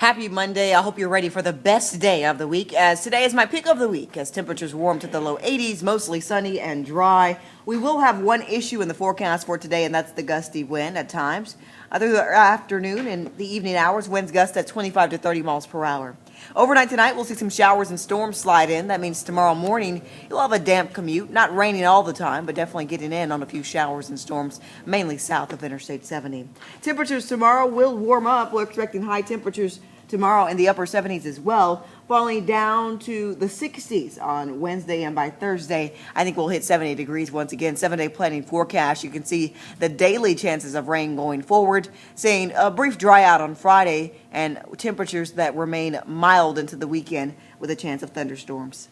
Happy Monday. I hope you're ready for the best day of the week, as today is my pick of the week, as temperatures warm to the low 80s, mostly sunny and dry. We will have one issue in the forecast for today, and that's the gusty wind at times. Through the afternoon and the evening hours, winds gust at 25 to 30 miles per hour. Overnight tonight, we'll see some showers and storms slide in. That means tomorrow morning, you'll have a damp commute. Not raining all the time, but definitely getting in on a few showers and storms, mainly south of Interstate 70. Temperatures tomorrow will warm up. We're expecting high temperatures tomorrow in the upper 70s as well, falling down to the 60s on Wednesday, and by Thursday, I think we'll hit 70 degrees once again. 7-day planning forecast. You can see the daily chances of rain going forward, saying a brief dry out on Friday and temperatures that remain mild into the weekend with a chance of thunderstorms.